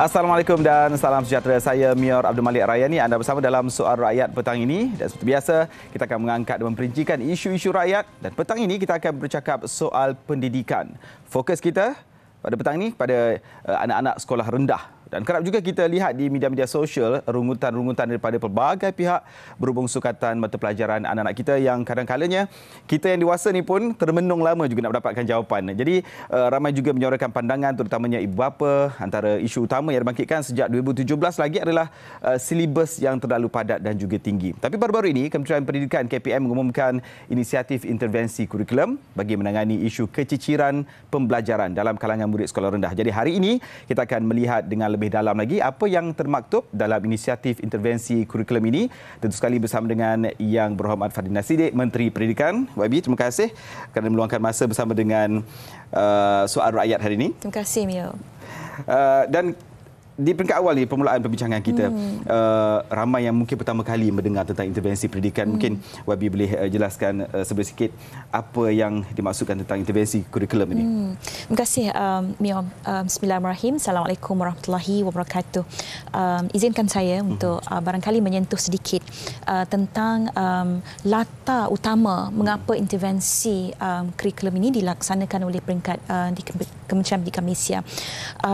Assalamualaikum dan salam sejahtera. Saya Mior Abdul Malik Rayani. Anda bersama dalam Soal Rakyat petang ini. Dan seperti biasa, kita akan mengangkat dan memperincikan isu-isu rakyat. Dan petang ini kita akan bercakap soal pendidikan. Fokus kita pada petang ini pada anak-anak sekolah rendah. Dan kerap juga kita lihat di media-media sosial rungutan-rungutan daripada pelbagai pihak berhubung sukatan mata pelajaran anak-anak kita yang kadang-kadangnya kita yang dewasa ni pun termenung lama juga nak mendapatkan jawapan. Jadi ramai juga menyuarakan pandangan terutamanya ibu bapa. Antara isu utama yang dibangkitkan sejak 2017 lagi adalah silibus yang terlalu padat dan juga tinggi. Tapi baru-baru ini Kementerian Pendidikan KPM mengumumkan inisiatif intervensi kurikulum bagi menangani isu keciciran pembelajaran dalam kalangan murid sekolah rendah. Jadi hari ini kita akan melihat dengan lebih dalam lagi apa yang termaktub dalam inisiatif intervensi kurikulum ini. Tentu sekali bersama dengan Yang Berhormat Fadhil Nasidik, Menteri Pendidikan. YB, terima kasih kerana meluangkan masa bersama dengan Soal Rakyat hari ini. Terima kasih, Mio. Dan di peringkat awal ni permulaan perbincangan kita, ramai yang mungkin pertama kali mendengar tentang intervensi pendidikan. Mungkin YB boleh jelaskan sedikit apa yang dimaksudkan tentang intervensi kurikulum ini. Terima kasih, Mio. Bismillahirrahmanirrahim. Assalamualaikum warahmatullahi wabarakatuh. Izinkan saya untuk barangkali menyentuh sedikit tentang latar utama mengapa intervensi kurikulum ini dilaksanakan oleh peringkat di Kementerian Pendidikan Malaysia.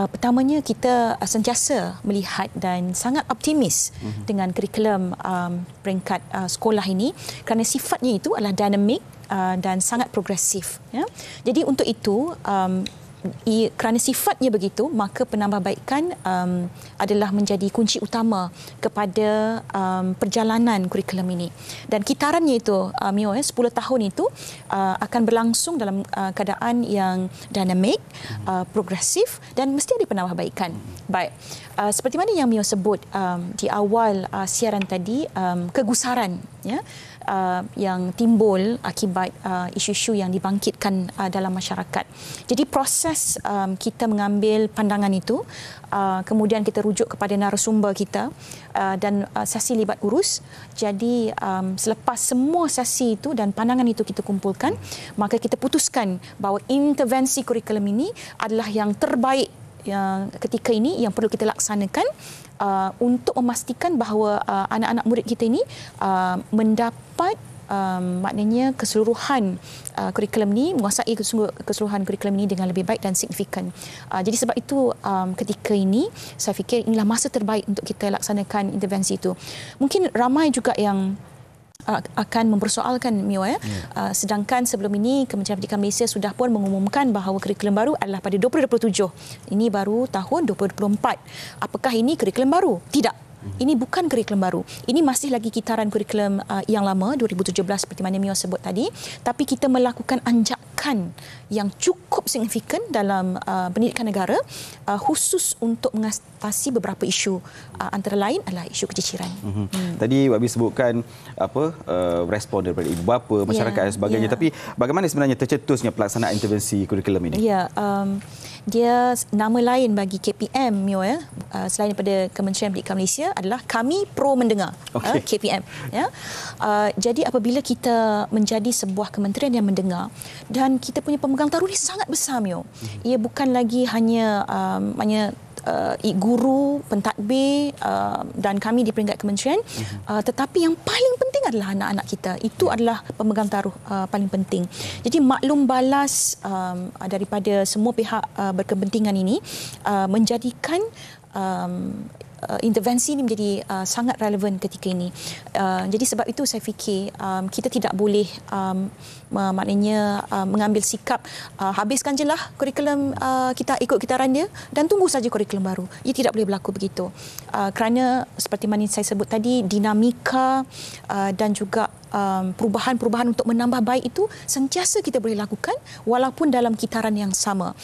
Pertamanya, kita sentiasa melihat dan sangat optimis dengan kurikulum peringkat sekolah ini kerana sifatnya itu adalah dinamik dan sangat progresif. Ya. Jadi untuk itu, kerana sifatnya begitu, maka penambahbaikan adalah menjadi kunci utama kepada perjalanan kurikulum ini. Dan kitarannya itu, Mio, 10 tahun itu akan berlangsung dalam keadaan yang dinamik, progresif dan mesti ada penambahbaikan. Baik, seperti mana yang Mio sebut di awal siaran tadi, kegusaran, ya, yang timbul akibat isu-isu yang dibangkitkan dalam masyarakat. Jadi proses kita mengambil pandangan itu, kemudian kita rujuk kepada narasumber kita dan sesi libat urus. Jadi selepas semua sesi itu dan pandangan itu kita kumpulkan, maka kita putuskan bahawa intervensi kurikulum ini adalah yang terbaik yang ketika ini yang perlu kita laksanakan untuk memastikan bahawa anak-anak murid kita ini mendapat maknanya keseluruhan kurikulum ini, menguasai keseluruhan kurikulum ini dengan lebih baik dan signifikan. Jadi sebab itu ketika ini saya fikir inilah masa terbaik untuk kita laksanakan intervensi itu. Mungkin ramai juga yang akan mempersoalkan, Mio, sedangkan sebelum ini Kementerian Pendidikan Malaysia sudah pun mengumumkan bahawa kurikulum baru adalah pada 2027. Ini baru tahun 2024. Apakah ini kurikulum baru? Tidak. Ini bukan kurikulum baru. Ini masih lagi kitaran kurikulum yang lama, 2017 seperti mana Mio sebut tadi. Tapi kita melakukan anjakan yang cukup signifikan dalam pendidikan negara, khusus untuk mengatasi beberapa isu. Antara lain adalah isu keciciran. Tadi YB sebutkan respon daripada ibu bapa, masyarakat dan sebagainya. Tapi bagaimana sebenarnya tercetusnya pelaksanaan intervensi kurikulum ini? Ya, dia nama lain bagi KPM, Mio, selain daripada Kementerian Pendidikan Malaysia adalah Kami Pro Mendengar, KPM. Ya. Jadi apabila kita menjadi sebuah kementerian yang mendengar dan kita punya pemegang taruh ini sangat besar, Mio. Ia bukan lagi hanya guru, pentadbir dan kami di peringkat kementerian, tetapi yang paling penting adalah anak-anak kita. Itu adalah pemegang taruh paling penting. Jadi maklum balas daripada semua pihak berkepentingan ini menjadikan intervensi ini menjadi sangat relevan ketika ini. Jadi sebab itu saya fikir kita tidak boleh maknanya mengambil sikap habiskan je lah kurikulum kita, ikut kitaran dia dan tunggu saja kurikulum baru. Ia tidak boleh berlaku begitu. Kerana seperti mana saya sebut tadi, dinamika dan juga perubahan-perubahan untuk menambah baik itu sentiasa kita boleh lakukan walaupun dalam kitaran yang sama.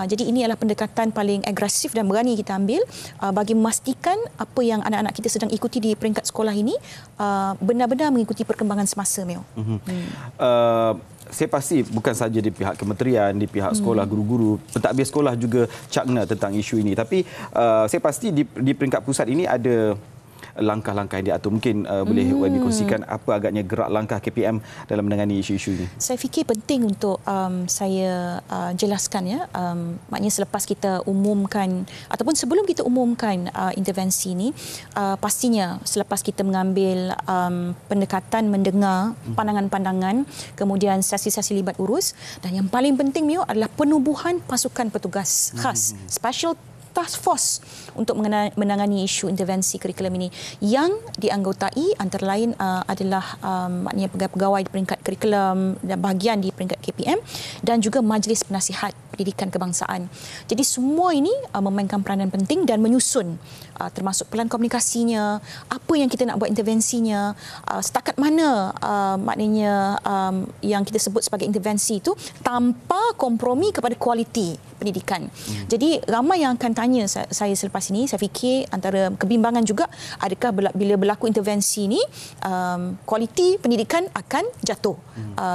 Jadi ini adalah pendekatan paling agresif dan berani kita ambil bagi memastikan apa yang anak-anak kita sedang ikuti di peringkat sekolah ini benar-benar mengikuti perkembangan semasa, Mio. Saya pasti bukan saja di pihak kementerian, di pihak sekolah, guru-guru, pentadbir sekolah juga cakna tentang isu ini. Tapi saya pasti di peringkat pusat ini ada langkah-langkah yang diatur. Mungkin boleh YB kongsikan apa agaknya gerak langkah KPM dalam menangani isu-isu ini. Saya fikir penting untuk saya jelaskan ya. Maknanya selepas kita umumkan ataupun sebelum kita umumkan intervensi ini, pastinya selepas kita mengambil pendekatan mendengar pandangan-pandangan, kemudian sesi-sesi libat urus, dan yang paling penting Mio adalah penubuhan pasukan petugas khas special task force untuk menangani isu intervensi kurikulum ini yang dianggotai antara lain adalah maknanya pegawai di peringkat kurikulum dan bahagian di peringkat KPM dan juga Majlis Penasihat Pendidikan Kebangsaan. Jadi semua ini memainkan peranan penting dan menyusun termasuk pelan komunikasinya, apa yang kita nak buat intervensinya, setakat mana maknanya yang kita sebut sebagai intervensi itu tanpa kompromi kepada kualiti pendidikan. Jadi ramai yang akan tanya saya selepas ini, saya fikir antara kebimbangan juga, adakah bila berlaku intervensi ini kualiti pendidikan akan jatuh.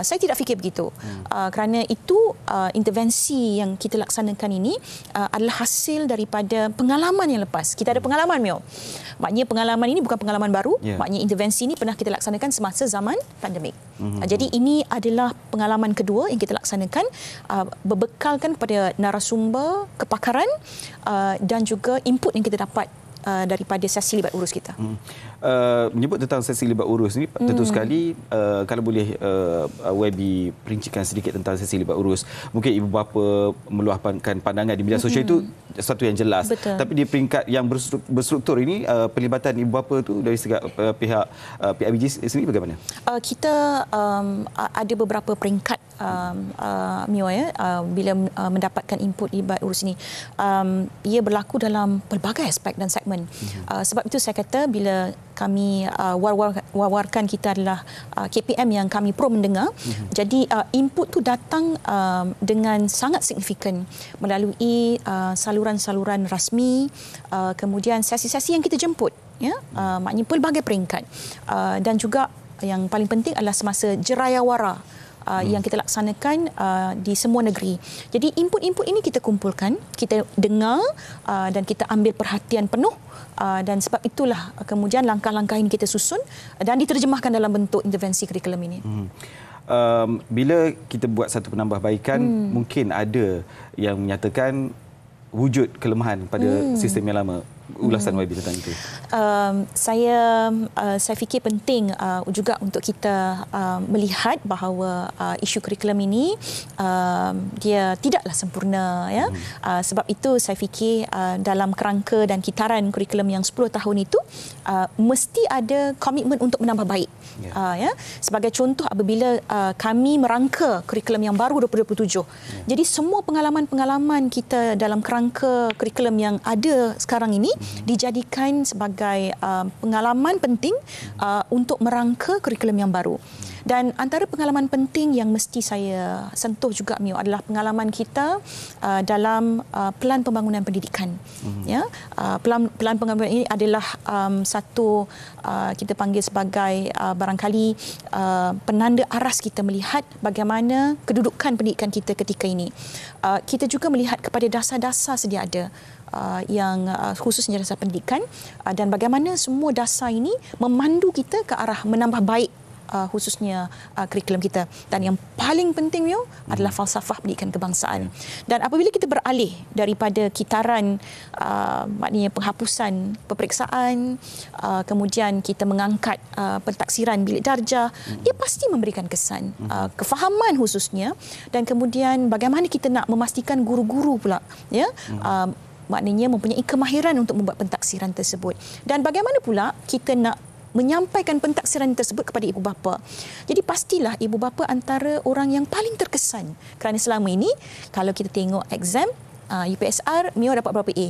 Saya tidak fikir begitu. Kerana itu intervensi yang kita laksanakan ini adalah hasil daripada pengalaman yang lepas. Kita ada pengalaman, Mio. Maknanya pengalaman ini bukan pengalaman baru. Maknanya intervensi ini pernah kita laksanakan semasa zaman pandemik. Jadi ini adalah pengalaman kedua yang kita laksanakan, berbekalkan kepada narasumber, kepakaran dan juga input yang kita dapat daripada sesi libat urus kita. Menyebut tentang sesi libat urus ni, tentu sekali kalau boleh YB perincikan sedikit tentang sesi libat urus. Mungkin ibu bapa meluahkan pandangan di media sosial itu satu yang jelas. Betul. Tapi di peringkat yang berstruktur ini, pelibatan ibu bapa tu dari segi pihak PIBG sendiri bagaimana? Kita ada beberapa peringkat Mio ya, bila mendapatkan input libat urus ini. Ia berlaku dalam pelbagai aspek dan segmen. Sebab itu saya kata bila kami wawarkan kita adalah KPM yang kami pro mendengar. Jadi input tu datang dengan sangat signifikan melalui saluran-saluran rasmi, kemudian sesi-sesi yang kita jemput, ya, maknanya pelbagai peringkat, dan juga yang paling penting adalah semasa jerayawara yang kita laksanakan di semua negeri. Jadi input-input ini kita kumpulkan, kita dengar dan kita ambil perhatian penuh, dan sebab itulah kemudian langkah-langkah ini kita susun dan diterjemahkan dalam bentuk intervensi kurikulum ini. Bila kita buat satu penambahbaikan, mungkin ada yang menyatakan wujud kelemahan pada sistem yang lama. Ulasan YB tentang itu. Saya fikir penting juga untuk kita melihat bahawa isu kurikulum ini dia tidaklah sempurna, ya. Sebab itu saya fikir dalam kerangka dan kitaran kurikulum yang 10 tahun itu mesti ada komitmen untuk menambah baik. Ya. Sebagai contoh, apabila kami merangka kurikulum yang baru 2027. Jadi semua pengalaman-pengalaman kita dalam kerangka kurikulum yang ada sekarang ini dijadikan sebagai pengalaman penting untuk merangka kurikulum yang baru. Dan antara pengalaman penting yang mesti saya sentuh juga, Mio, adalah pengalaman kita dalam pelan pembangunan pendidikan. Ya, pelan pembangunan ini adalah satu kita panggil sebagai barangkali penanda aras kita melihat bagaimana kedudukan pendidikan kita ketika ini. Kita juga melihat kepada dasar-dasar sedia ada yang khususnya dasar pendidikan, dan bagaimana semua dasar ini memandu kita ke arah menambah baik khususnya kurikulum kita. Dan yang paling penting, Mio, adalah falsafah pendidikan kebangsaan. Dan apabila kita beralih daripada kitaran maknanya penghapusan peperiksaan, kemudian kita mengangkat pentaksiran bilik darjah, ia pasti memberikan kesan kefahaman khususnya, dan kemudian bagaimana kita nak memastikan guru-guru pula, ya, maknanya mempunyai kemahiran untuk membuat pentaksiran tersebut. Dan bagaimana pula kita nak menyampaikan pentaksiran tersebut kepada ibu bapa. Jadi pastilah ibu bapa antara orang yang paling terkesan, kerana selama ini kalau kita tengok exam UPSR, Mio dapat berapa A?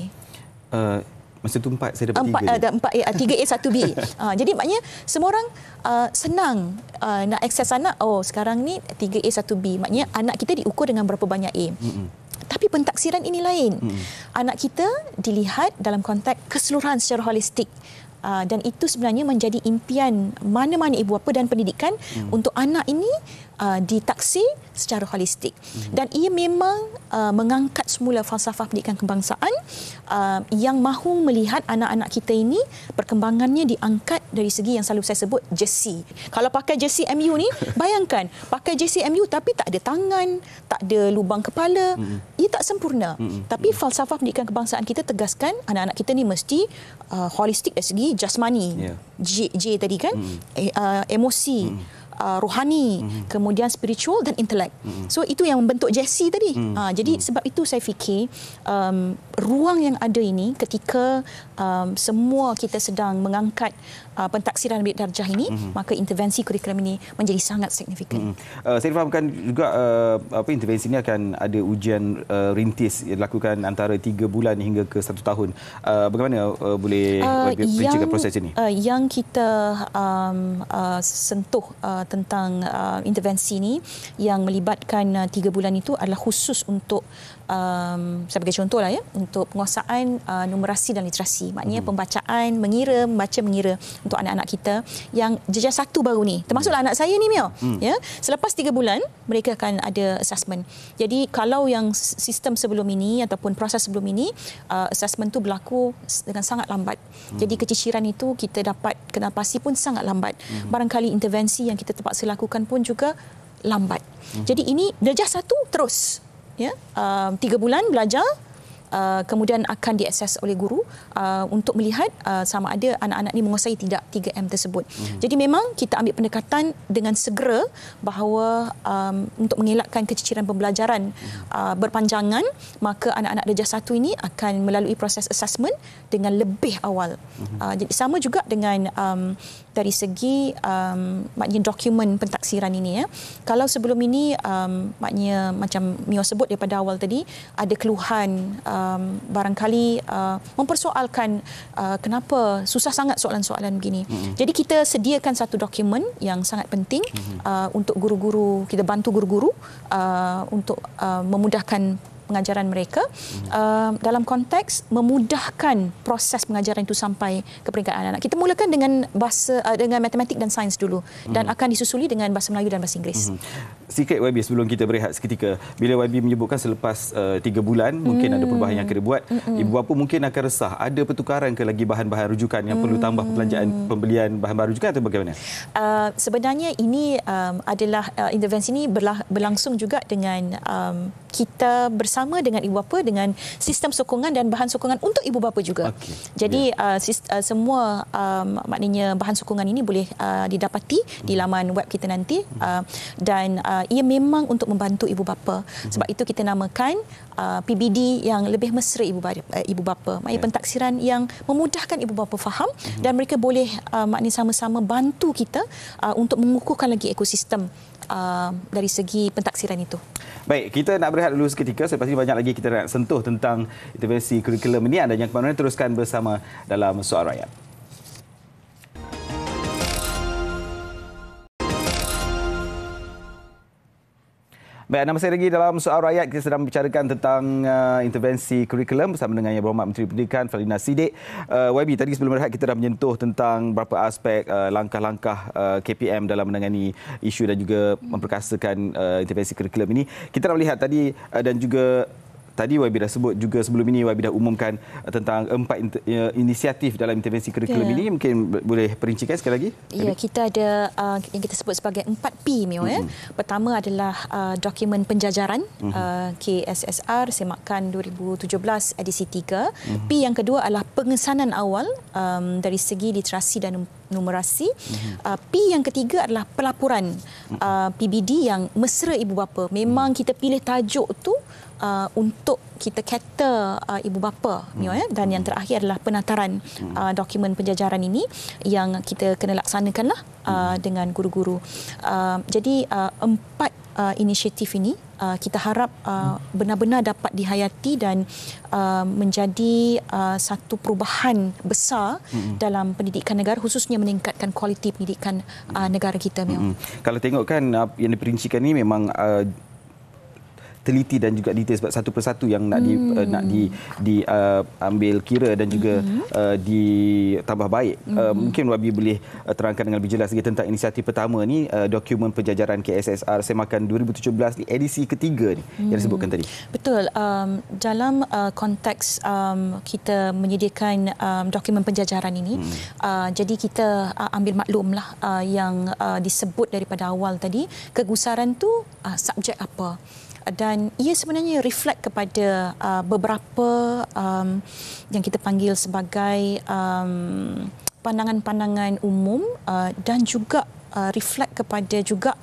Masa tu 4, saya dapat 4A, 3A, 1B. Jadi maknanya semua orang senang nak akses anak, sekarang ni 3A, 1B. Maknanya anak kita diukur dengan berapa banyak A. Tapi pentaksiran ini lain. Anak kita dilihat dalam konteks keseluruhan secara holistik. Dan itu sebenarnya menjadi impian mana-mana ibu bapa dan pendidikan untuk anak ini ditaksir secara holistik. Dan ia memang mengangkat semula falsafah pendidikan kebangsaan yang mahu melihat anak-anak kita ini perkembangannya diangkat dari segi yang selalu saya sebut jersey. Kalau pakai jersey MU ni, bayangkan pakai jersey MU tapi tak ada tangan, tak ada lubang kepala, ia tak sempurna. Tapi falsafah pendidikan kebangsaan kita tegaskan anak-anak kita ni mesti holistik dari segi jasmani. J tadi kan, emosi, rohani, kemudian spiritual dan intelek. So itu yang membentuk Jesse tadi. Jadi sebab itu saya fikir ruang yang ada ini ketika semua kita sedang mengangkat pentaksiran bilik darjah ini, maka intervensi kurikulum ini menjadi sangat signifikan. Saya fahamkan juga intervensi ini akan ada ujian rintis yang dilakukan antara 3 bulan hingga ke 1 tahun. Bagaimana boleh perincikan proses ini? Yang kita sentuh tentang intervensi ini yang melibatkan 3 bulan itu adalah khusus untuk sebagai contohlah ya, untuk penguasaan numerasi dan literasi. Maknanya pembacaan, mengira, membaca, mengira untuk anak-anak kita yang jejak 1 baru ni. Termasuklah anak saya ni, Mio. Ya, selepas 3 bulan mereka akan ada assessment. Jadi kalau yang sistem sebelum ini ataupun proses sebelum ini, assessment tu berlaku dengan sangat lambat. Jadi keciciran itu kita dapat kenal pasti pun sangat lambat. Barangkali intervensi yang kita terpaksa lakukan pun juga lambat. Jadi ini darjah 1 terus. Ya, 3 bulan belajar, kemudian akan diakses oleh guru untuk melihat sama ada anak-anak ini menguasai tidak 3M tersebut. Jadi memang kita ambil pendekatan dengan segera bahawa untuk mengelakkan keciciran pembelajaran berpanjangan, maka anak-anak darjah 1 ini akan melalui proses assessment dengan lebih awal. Jadi sama juga dengan dari segi maknanya dokumen pentaksiran ini ya. Kalau sebelum ini maknanya macam Mio sebut daripada awal tadi, ada keluhan barangkali mempersoalkan kenapa susah sangat soalan-soalan begini. Jadi kita sediakan satu dokumen yang sangat penting untuk guru-guru, kita bantu guru-guru untuk memudahkan pengajaran mereka dalam konteks memudahkan proses pengajaran itu sampai ke peringkat anak-anak. Kita mulakan dengan bahasa dengan matematik dan sains dulu dan akan disusuli dengan bahasa Melayu dan bahasa Inggeris. Sikit YB sebelum kita berehat seketika. Bila YB menyebutkan selepas 3 bulan mungkin ada perubahan yang akan dibuat, ibu bapa mungkin akan resah. Ada pertukaran ke lagi bahan-bahan rujukan yang perlu tambah pembelian bahan-bahan rujukan atau bagaimana? Sebenarnya ini adalah intervensi ini berlangsung juga dengan kita bersama dengan ibu bapa dengan sistem sokongan dan bahan sokongan untuk ibu bapa juga. Jadi semua maknanya bahan sokongan ini boleh didapati di laman web kita nanti dan ia memang untuk membantu ibu bapa. Sebab itu kita namakan PBD yang lebih mesra ibu bapa. Maknanya pentaksiran yang memudahkan ibu bapa faham dan mereka boleh maknanya sama-sama bantu kita untuk mengukuhkan lagi ekosistem dari segi pentaksiran itu. Baik, kita nak berehat dulu seketika. Selepas ini banyak lagi kita nak sentuh tentang intervensi kurikulum ini. Anda jangan ke mana-mana, teruskan bersama dalam Soal Rakyat. Baik, anda masih lagi dalam Soal Rakyat. Kita sedang membicarakan tentang intervensi kurikulum bersama dengan Yang Berhormat Menteri Pendidikan Fadlina Siddiq. YB, tadi sebelum berehat kita dah menyentuh tentang beberapa aspek langkah-langkah KPM dalam menangani isu dan juga memperkasakan intervensi kurikulum ini. Kita nak melihat tadi dan juga tadi YB dah sebut juga sebelum ini YB dah umumkan tentang 4 inisiatif dalam intervensi kurikulum ini. Mungkin boleh perincikan sekali lagi? Ya, kita ada yang kita sebut sebagai 4P, Mio. Pertama adalah dokumen penjajaran KSSR Semakan 2017 edisi 3. P yang kedua adalah pengesanan awal dari segi literasi dan numerasi. P yang ketiga adalah pelaporan PBD yang mesra ibu bapa. Memang kita pilih tajuk tu untuk kita cater ibu bapa, dan yang terakhir adalah penataran dokumen penjajaran ini yang kita kena laksanakanlah dengan guru-guru. Jadi 4 inisiatif ini kita harap benar-benar dapat dihayati dan menjadi satu perubahan besar dalam pendidikan negara, khususnya meningkatkan kualiti pendidikan negara kita. Kalau tengok kan yang diperincikan ini memang teliti dan juga detail sebab satu persatu yang nak diambil kira dan juga ditambah baik. Mungkin Wabi boleh terangkan dengan lebih jelas lagi tentang inisiatif pertama ni, dokumen penjajaran KSSR Semakan 2017 ni, edisi ketiga ni yang disebutkan tadi. Betul. Dalam konteks kita menyediakan dokumen penjajaran ini, jadi kita ambil maklumlah yang disebut daripada awal tadi, kegusaran tu subjek apa. Dan ia sebenarnya reflect kepada beberapa yang kita panggil sebagai pandangan-pandangan umum dan juga reflect kepada juga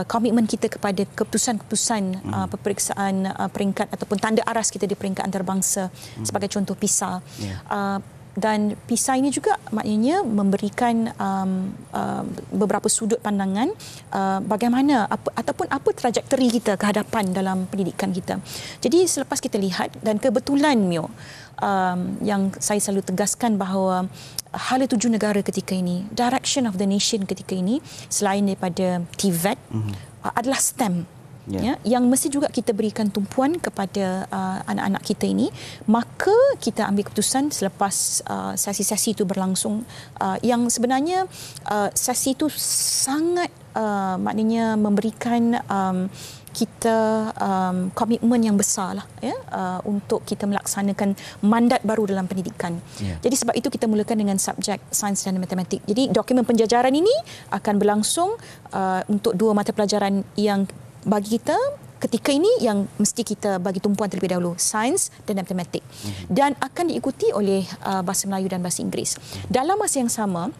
komitmen kita kepada keputusan-keputusan peperiksaan peringkat ataupun tanda aras kita di peringkat antarabangsa, sebagai contoh PISA. Dan PISA ini juga maknanya memberikan beberapa sudut pandangan bagaimana ataupun apa trajektori kita ke hadapan dalam pendidikan kita. Jadi selepas kita lihat, dan kebetulan Mio, yang saya selalu tegaskan bahawa hala tuju negara ketika ini, direction of the nation ketika ini, selain daripada TVET, adalah STEM. Ya, yang mesti juga kita berikan tumpuan kepada anak-anak kita ini. Maka kita ambil keputusan selepas sesi-sesi itu berlangsung, yang sebenarnya sesi itu sangat maknanya memberikan kita komitmen yang besar lah, ya, untuk kita melaksanakan mandat baru dalam pendidikan. Jadi sebab itu kita mulakan dengan subjek sains dan matematik. Jadi dokumen penjajaran ini akan berlangsung untuk 2 mata pelajaran yang bagi kita ketika ini yang mesti kita bagi tumpuan terlebih dahulu, sains dan matematik. Dan akan diikuti oleh bahasa Melayu dan bahasa Inggeris. Dalam masa yang sama,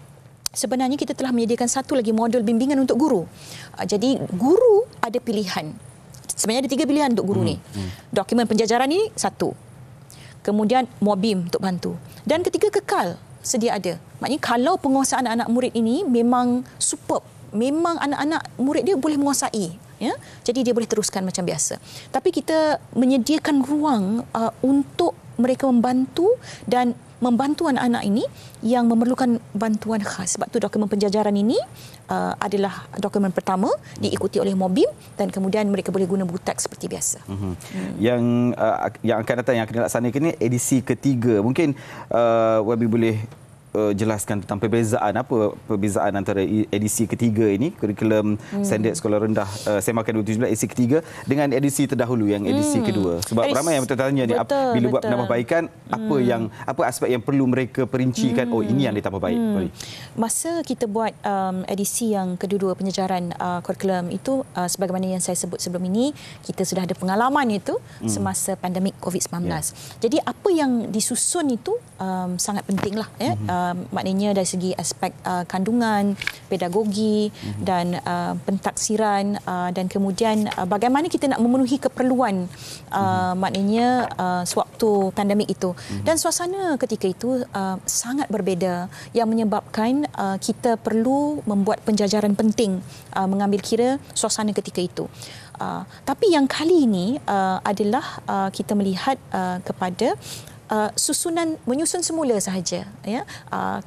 sebenarnya kita telah menyediakan satu lagi modul bimbingan untuk guru. Jadi guru ada pilihan. Sebenarnya ada 3 pilihan untuk guru ni. Dokumen penjajaran ini 1. Kemudian MOBIM untuk bantu. Dan ketiga, kekal sedia ada. Maknanya kalau penguasaan anak-anak murid ini memang superb, memang anak-anak murid dia boleh menguasai, ya, jadi dia boleh teruskan macam biasa. Tapi kita menyediakan ruang untuk mereka membantu dan membantu anak-anak ini yang memerlukan bantuan khas. Sebab tu dokumen penjajaran ini adalah dokumen pertama, diikuti oleh MOBIM, dan kemudian mereka boleh guna buku teks seperti biasa. Yang akan datang, yang akan dilaksanakan ini edisi ketiga. Mungkin Wabi boleh jelaskan tentang perbezaan antara edisi ketiga ini, kurikulum standard sekolah rendah Semakan 2017 edisi ketiga dengan edisi terdahulu yang edisi kedua. Sebab ramai yang bertanya ni, bila buat penambahbaikan, apa aspek yang perlu mereka perincikan, oh ini yang ditambah baik. Masa kita buat edisi yang kedua penjajaran kurikulum itu, sebagaimana yang saya sebut sebelum ini, kita sudah ada pengalaman itu semasa pandemik COVID-19. Jadi apa yang disusun itu sangat pentinglah, ya. Maknanya dari segi aspek kandungan, pedagogi dan pentaksiran, dan kemudian bagaimana kita nak memenuhi keperluan maknanya sewaktu pandemik itu. Dan suasana ketika itu sangat berbeza, yang menyebabkan kita perlu membuat penjajaran penting mengambil kira suasana ketika itu. Tapi yang kali ini adalah kita melihat kepada menyusun semula sahaja, ya,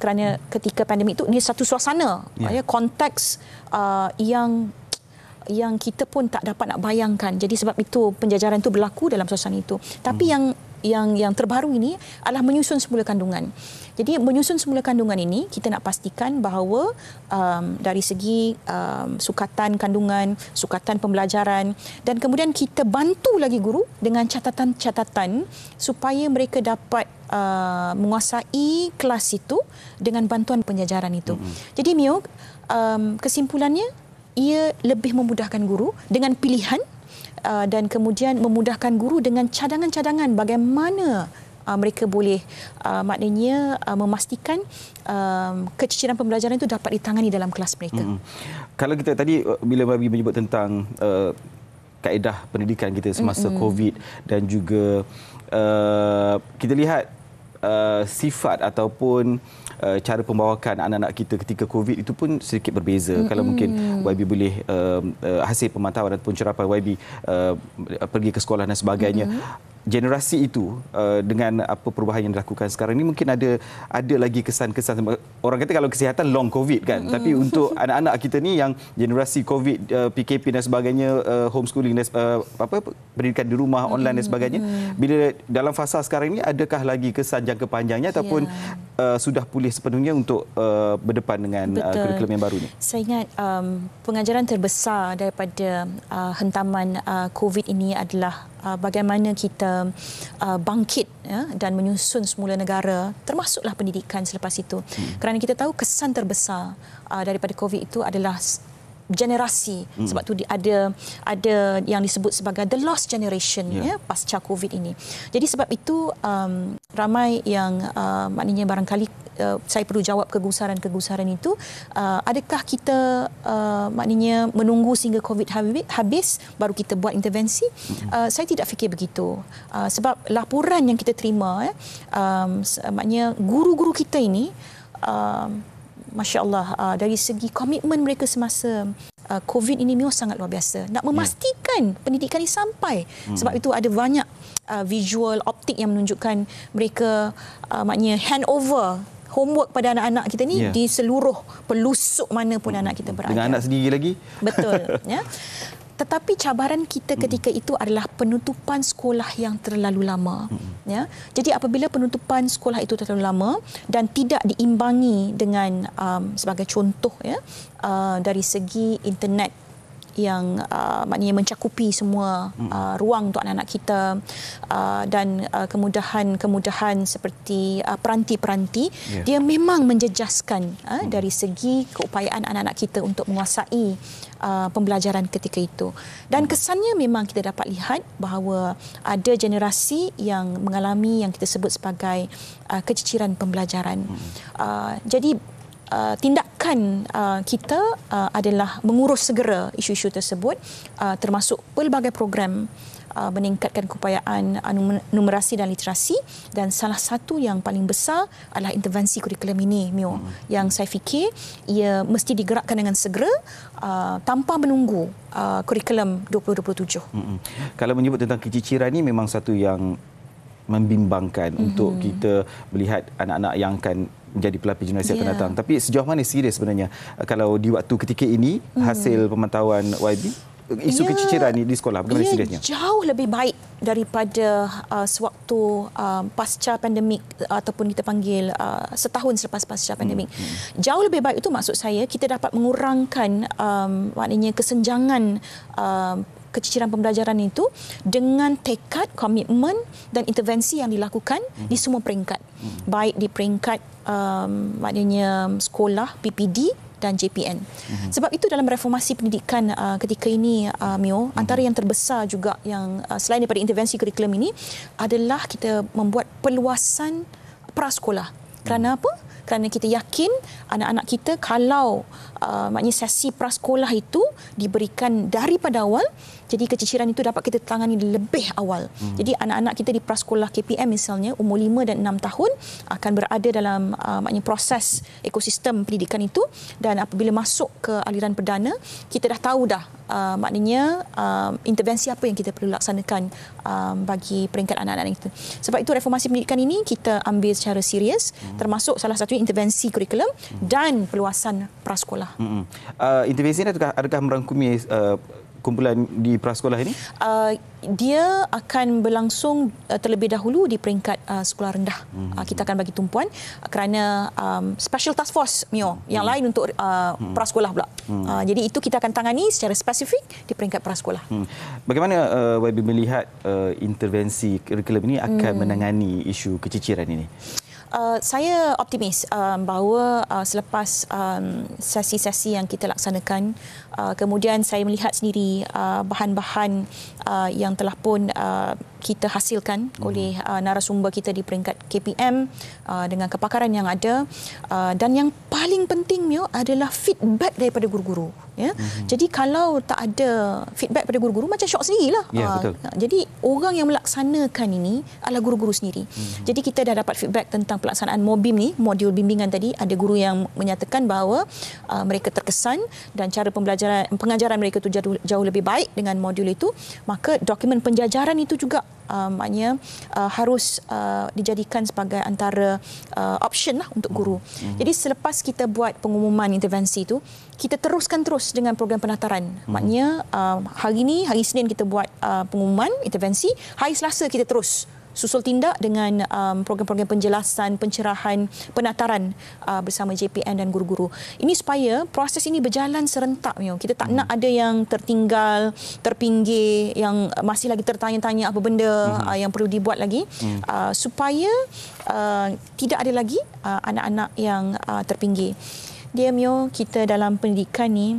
kerana ketika pandemik itu ini satu suasana, ya, konteks yang kita pun tak dapat nak bayangkan. Jadi sebab itu penjajaran itu berlaku dalam suasana itu. Tapi yang terbaru ini adalah menyusun semula kandungan. Jadi menyusun semula kandungan ini, kita nak pastikan bahawa dari segi sukatan kandungan, sukatan pembelajaran, dan kemudian kita bantu lagi guru dengan catatan-catatan supaya mereka dapat menguasai kelas itu dengan bantuan penjajaran itu. Jadi Mio, kesimpulannya, ia lebih memudahkan guru dengan pilihan, dan kemudian memudahkan guru dengan cadangan-cadangan bagaimana mereka boleh maknanya memastikan keciciran pembelajaran itu dapat ditangani dalam kelas mereka. Kalau kita tadi bila Wabi menyebut tentang kaedah pendidikan kita semasa COVID, dan juga kita lihat sifat ataupun cara pembawakan anak-anak kita ketika COVID itu pun sedikit berbeza. Kalau mungkin YB boleh hasil pemantauan ataupun cerapan YB pergi ke sekolah dan sebagainya, generasi itu dengan apa perubahan yang dilakukan sekarang ini mungkin ada lagi kesan-kesan. Orang kata kalau kesihatan long COVID kan, tapi untuk anak-anak kita ni yang generasi COVID, PKP dan sebagainya, homeschooling dan pendidikan di rumah, online dan sebagainya, bila dalam fasa sekarang ini adakah lagi kesan jangka panjangnya ataupun sudah pulih sepenuhnya untuk berdepan dengan kurikulum yang baru ni? Saya ingat pengajaran terbesar daripada hentaman COVID ini adalah bagaimana kita bangkit dan menyusun semula negara, termasuklah pendidikan selepas itu. Kerana kita tahu kesan terbesar daripada COVID itu adalah generasi. Sebab tu ada yang disebut sebagai the lost generation pasca COVID ini. Jadi sebab itu ramai yang maknanya barangkali saya perlu jawab kegusaran-kegusaran itu. Adakah kita maknanya menunggu sehingga COVID habis baru kita buat intervensi? Saya tidak fikir begitu. Sebab laporan yang kita terima, maknanya guru-guru kita ini, Masya Allah, dari segi komitmen mereka semasa COVID ini memang sangat luar biasa. Nak memastikan pendidikan ini sampai. Sebab itu ada banyak visual optik yang menunjukkan mereka maknanya handover homework pada anak-anak kita ni di seluruh pelosok mana pun anak kita berada. Dengan anak sendiri lagi. Betul. Tetapi cabaran kita ketika itu adalah penutupan sekolah yang terlalu lama. Jadi apabila penutupan sekolah itu terlalu lama dan tidak diimbangi dengan sebagai contoh dari segi internet yang maknanya mencakupi semua ruang untuk anak-anak kita dan kemudahan-kemudahan seperti peranti-peranti, dia memang menjejaskan dari segi keupayaan anak-anak kita untuk menguasai pembelajaran ketika itu. Dan kesannya memang kita dapat lihat bahawa ada generasi yang mengalami yang kita sebut sebagai keciciran pembelajaran. Jadi tindakan kita adalah mengurus segera isu-isu tersebut, termasuk pelbagai program meningkatkan keupayaan numerasi dan literasi, dan salah satu yang paling besar adalah intervensi kurikulum ini, Mio, yang saya fikir ia mesti digerakkan dengan segera tanpa menunggu kurikulum 2027. Kalau menyebut tentang keciciran ini memang satu yang membimbangkan untuk kita melihat anak-anak yang akan menjadi pelapis generasi akan datang. Tapi sejauh mana serius sebenarnya kalau di waktu ketika ini hasil pemantauan YB isu keciciran ini di sekolah, bagaimana seriusnya? Jauh lebih baik daripada sewaktu pasca pandemik ataupun kita panggil setahun selepas pasca pandemik. Jauh lebih baik itu maksud saya kita dapat mengurangkan maknanya kesenjangan keciciran pembelajaran itu dengan tekad, komitmen dan intervensi yang dilakukan di semua peringkat. Baik di peringkat maknanya sekolah, PPD dan JPN. Sebab itu dalam reformasi pendidikan ketika ini, Mio, antara yang terbesar juga yang selain daripada intervensi kurikulum ini adalah kita membuat peluasan prasekolah. Kerana apa? Kerana kita yakin anak-anak kita kalau maknanya sesi prasekolah itu diberikan daripada awal, jadi keciciran itu dapat kita tangani lebih awal. Jadi anak-anak kita di prasekolah KPM misalnya umur 5 dan 6 tahun akan berada dalam maknanya proses ekosistem pendidikan itu, dan apabila masuk ke aliran perdana kita dah tahu dah maknanya intervensi apa yang kita perlu laksanakan bagi peringkat anak-anak itu. Sebab itu reformasi pendidikan ini kita ambil secara serius, termasuk salah satunya intervensi kurikulum dan peluasan prasekolah. Intervensi ini adakah merangkumi kumpulan di prasekolah ini? Dia akan berlangsung terlebih dahulu di peringkat sekolah rendah. Kita akan bagi tumpuan kerana special task force, Mio, yang lain untuk prasekolah pula. Jadi itu kita akan tangani secara spesifik di peringkat prasekolah. Bagaimana YB melihat intervensi kurikulum ini akan menangani isu keciciran ini? Saya optimis bahawa selepas sesi-sesi yang kita laksanakan, kemudian saya melihat sendiri bahan-bahan yang telah pun kita hasilkan oleh narasumber kita di peringkat KPM dengan kepakaran yang ada, dan yang paling penting, Mio, adalah feedback daripada guru-guru. Jadi kalau tak ada feedback pada guru-guru, macam syok sendirilah. Betul. Jadi orang yang melaksanakan ini adalah guru-guru sendiri. Jadi kita dah dapat feedback tentang pelaksanaan MOBIM ni, modul bimbingan tadi. Ada guru yang menyatakan bahawa mereka terkesan dan cara pengajaran mereka itu jauh lebih baik dengan modul itu. Maka dokumen penjajaran itu juga maknanya harus dijadikan sebagai antara option lah untuk guru. Jadi selepas kita buat pengumuman intervensi itu, kita teruskan terus dengan program penataran. Maknanya hari Senin kita buat pengumuman intervensi, hari Selasa kita terus susul tindak dengan program-program penjelasan, pencerahan, penataran bersama JPN dan guru-guru. Ini supaya proses ini berjalan serentak. Kita tak nak ada yang tertinggal, terpinggir, yang masih lagi tertanya-tanya apa benda yang perlu dibuat lagi, supaya tidak ada lagi anak-anak yang terpinggir. Dia kita dalam pendidikan ni,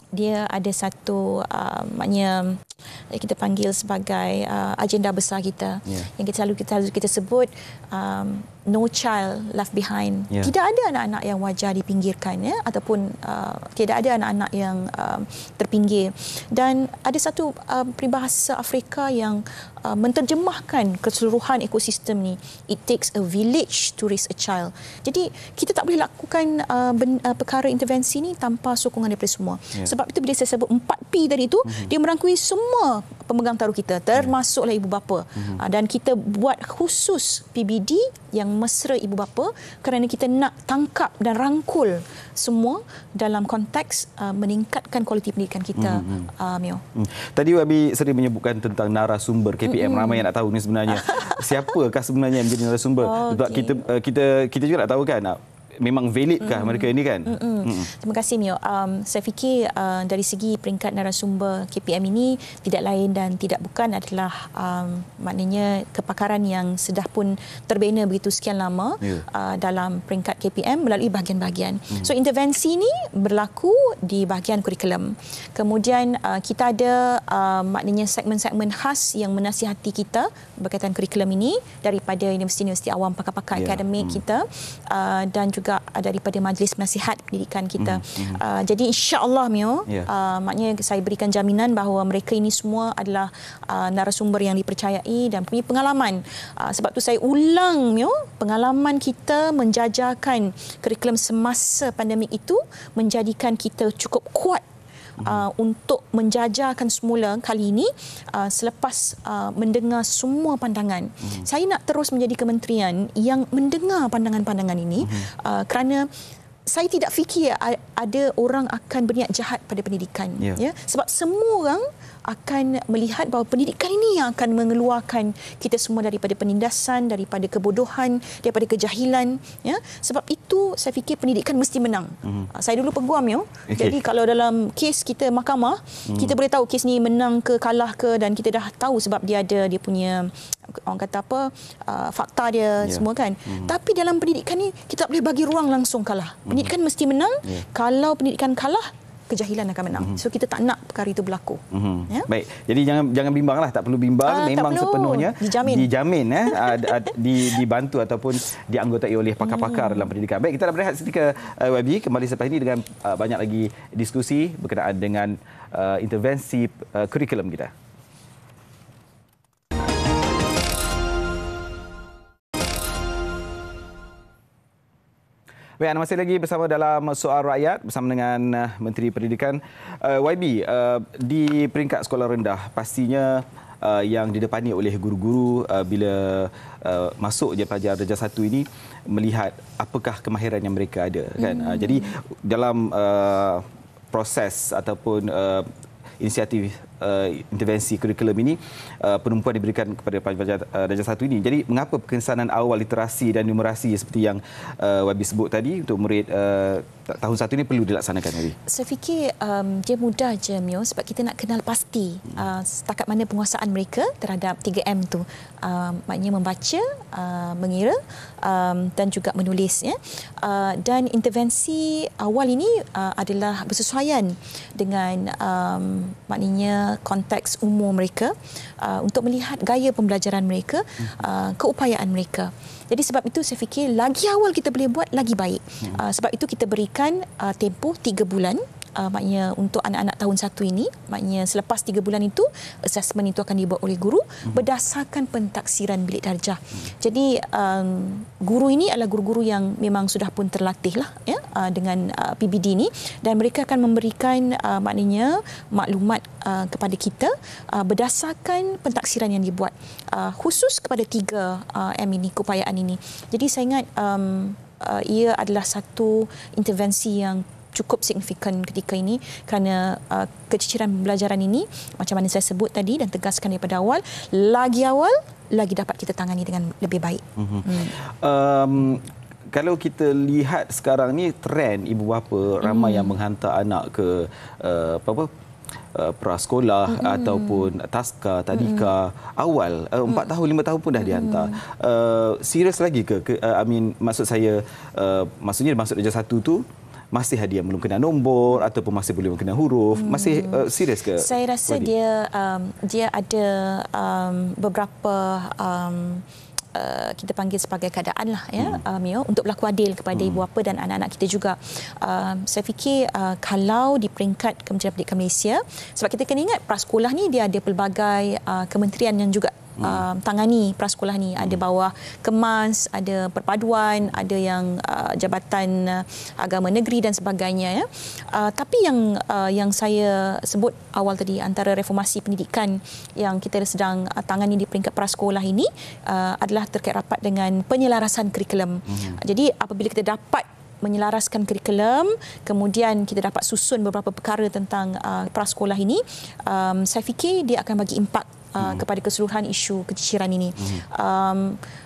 dia ada satu maknanya kita panggil sebagai agenda besar kita, yang kita selalu kita sebut no child left behind. Tidak ada anak-anak yang wajar dipinggirkan, ataupun tidak ada anak-anak yang terpinggir. Dan ada satu peribahasa Afrika yang menterjemahkan keseluruhan ekosistem ni. It takes a village to raise a child. Jadi kita tak boleh lakukan perkara intervensi ni tanpa sokongan daripada semua. Sebab itu bila saya sebut 4P tadi tu, dia merangkui semua pemegang taruh kita, termasuklah ibu bapa. Dan kita buat khusus PBD yang mesra ibu bapa kerana kita nak tangkap dan rangkul semua dalam konteks meningkatkan kualiti pendidikan kita. Mio. Tadi Wabi sering menyebutkan tentang narasumber KPM. Ramai yang nak tahu ni sebenarnya siapakah sebenarnya yang menjadi narasumber. Sebab kita juga nak tahu kan, memang validkah mereka ini kan? Terima kasih Mio. Saya fikir dari segi peringkat narasumber KPM ini tidak lain dan tidak bukan adalah maknanya kepakaran yang sudah pun terbina begitu sekian lama dalam peringkat KPM melalui bahagian-bahagian. So intervensi ini berlaku di bahagian kurikulum. Kemudian kita ada maknanya segmen-segmen khas yang menasihati kita berkaitan kurikulum ini daripada universiti-universiti awam, pakar-pakar akademik kita, dan juga daripada majlis penasihat pendidikan kita. Jadi insya-Allah Mio, maknanya saya berikan jaminan bahawa mereka ini semua adalah narasumber yang dipercayai dan punya pengalaman. Sebab tu saya ulang Mio, pengalaman kita menjajakan kurikulum semasa pandemik itu menjadikan kita cukup kuat untuk menjajarkan semula kali ini selepas mendengar semua pandangan. Saya nak terus menjadi kementerian yang mendengar pandangan-pandangan ini kerana saya tidak fikir ada orang akan berniat jahat pada pendidikan. Sebab semua orang akan melihat bahawa pendidikan ini yang akan mengeluarkan kita semua daripada penindasan, daripada kebodohan, daripada kejahilan. Sebab itu saya fikir pendidikan mesti menang. Saya dulu peguam Jadi kalau dalam kes kita mahkamah, kita boleh tahu kes ni menang ke kalah ke, dan kita dah tahu sebab dia ada dia punya orang kata apa fakta dia semua kan. Tapi dalam pendidikan ni kita tak boleh bagi ruang langsung kalah. Pendidikan mesti menang. Kalau pendidikan kalah, kejahilan akan menang. So kita tak nak perkara itu berlaku. Baik. Jadi jangan bimbanglah, tak perlu bimbang, memang perlu. Sepenuhnya dijamin dibantu ataupun dianggotai oleh pakar-pakar dalam pendidikan. Baik, kita dah berehat seketika Wabi, kembali selepas ini dengan banyak lagi diskusi berkenaan dengan intervensi kurikulum kita. Baik, anda masih lagi bersama dalam Soal Rakyat bersama dengan Menteri Pendidikan. YB, di peringkat sekolah rendah pastinya yang didepani oleh guru-guru bila masuk je pelajar darjah 1 ini melihat apakah kemahiran yang mereka ada kan. Jadi dalam proses ataupun inisiatif intervensi kurikulum ini penumpuan diberikan kepada pelajar darjah 1 ini. Jadi mengapa pengesanan awal literasi dan numerasi seperti yang Wabi sebut tadi untuk murid tahun 1 ini perlu dilaksanakan, Wabi? Saya fikir dia mudah je Mio, sebab kita nak kenal pasti setakat mana penguasaan mereka terhadap 3M tu. Maknanya membaca, mengira dan juga menulis dan intervensi awal ini adalah bersesuaian dengan maknanya konteks umur mereka untuk melihat gaya pembelajaran mereka, keupayaan mereka. Jadi sebab itu saya fikir lagi awal kita boleh buat lagi baik. Sebab itu kita berikan tempoh 3 bulan maknanya untuk anak-anak tahun 1 ini, maknanya selepas 3 bulan itu assessment itu akan dibuat oleh guru berdasarkan pentaksiran bilik darjah. Jadi guru ini adalah guru-guru yang memang sudah pun terlatih lah ya dengan PBD ini, dan mereka akan memberikan maknanya maklumat kepada kita berdasarkan pentaksiran yang dibuat khusus kepada 3M ini, keupayaan ini. Jadi saya ingat ia adalah satu intervensi yang cukup signifikan ketika ini, kerana keciciran pembelajaran ini macam mana saya sebut tadi dan tegaskan daripada awal, lagi awal lagi dapat kita tangani dengan lebih baik. Kalau kita lihat sekarang ni trend ibu bapa ramai yang menghantar anak ke prasekolah ataupun taska, tadika awal 4 tahun 5 tahun pun dah dihantar. Serius lagi ke maksud saya maksudnya masuk darjah 1 tu masih ada yang belum kena nombor ataupun masih belum kena huruf, masih serius ke? Saya rasa dia ada beberapa kita panggil sebagai keadaan lah ya, Mio, untuk berlaku adil kepada ibu bapa dan anak-anak kita juga. Saya fikir kalau di peringkat Kementerian Pendidikan Malaysia, sebab kita kena ingat prasekolah ni dia ada pelbagai kementerian yang juga tangani prasekolah ni, ada bawah Kemas, ada perpaduan, ada yang Jabatan Agama Negeri dan sebagainya ya. Tapi yang saya sebut awal tadi, antara reformasi pendidikan yang kita sedang tangani di peringkat prasekolah ini adalah terkait rapat dengan penyelarasan kurikulum. Jadi apabila kita dapat menyelaraskan kurikulum, kemudian kita dapat susun beberapa perkara tentang prasekolah ini, saya fikir dia akan bagi impak kepada keseluruhan isu keciciran ini.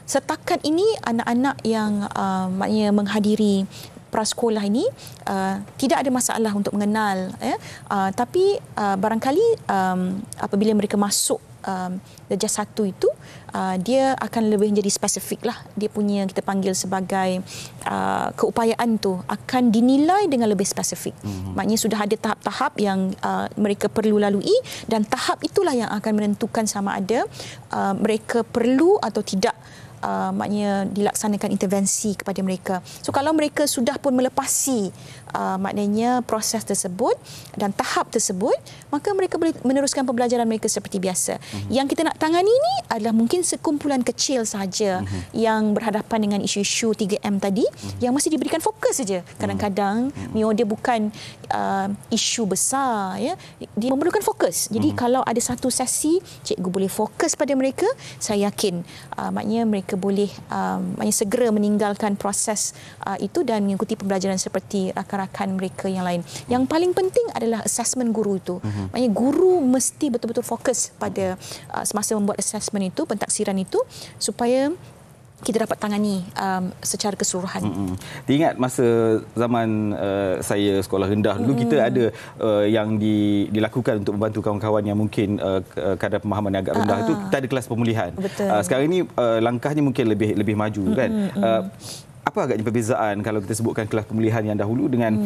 Setakat ini anak-anak yang maknanya menghadiri prasekolah ini tidak ada masalah untuk mengenal ya. Tapi barangkali apabila mereka masuk darjah 1 itu dia akan lebih menjadi spesifik lah. Dia punya, kita panggil sebagai keupayaan tu akan dinilai dengan lebih spesifik. Maknanya sudah ada tahap-tahap yang mereka perlu lalui, dan tahap itulah yang akan menentukan sama ada mereka perlu atau tidak maknanya dilaksanakan intervensi kepada mereka. So kalau mereka sudah pun melepasi maknanya proses tersebut dan tahap tersebut, maka mereka boleh meneruskan pembelajaran mereka seperti biasa. Yang kita nak tangani ini adalah mungkin sekumpulan kecil sahaja yang berhadapan dengan isu-isu 3M tadi, yang mesti diberikan fokus saja. Kadang-kadang Mio, dia bukan isu besar ya, dia memerlukan fokus. Jadi kalau ada satu sesi cikgu boleh fokus pada mereka, saya yakin maknanya mereka boleh maknanya segera meninggalkan proses itu dan mengikuti pembelajaran seperti rakan-rakan mereka yang lain. Yang paling penting adalah assessment guru itu. Maknanya guru mesti betul-betul fokus pada semasa membuat assessment itu, pentaksiran itu, supaya kita dapat tangani secara keseluruhan. Ingat masa zaman saya sekolah rendah dulu, kita ada yang dilakukan untuk membantu kawan-kawan yang mungkin kadar pemahaman yang agak rendah itu, kita ada kelas pemulihan. Sekarang ini langkahnya mungkin lebih maju kan. Apa agaknya perbezaan kalau kita sebutkan kelas pemulihan yang dahulu dengan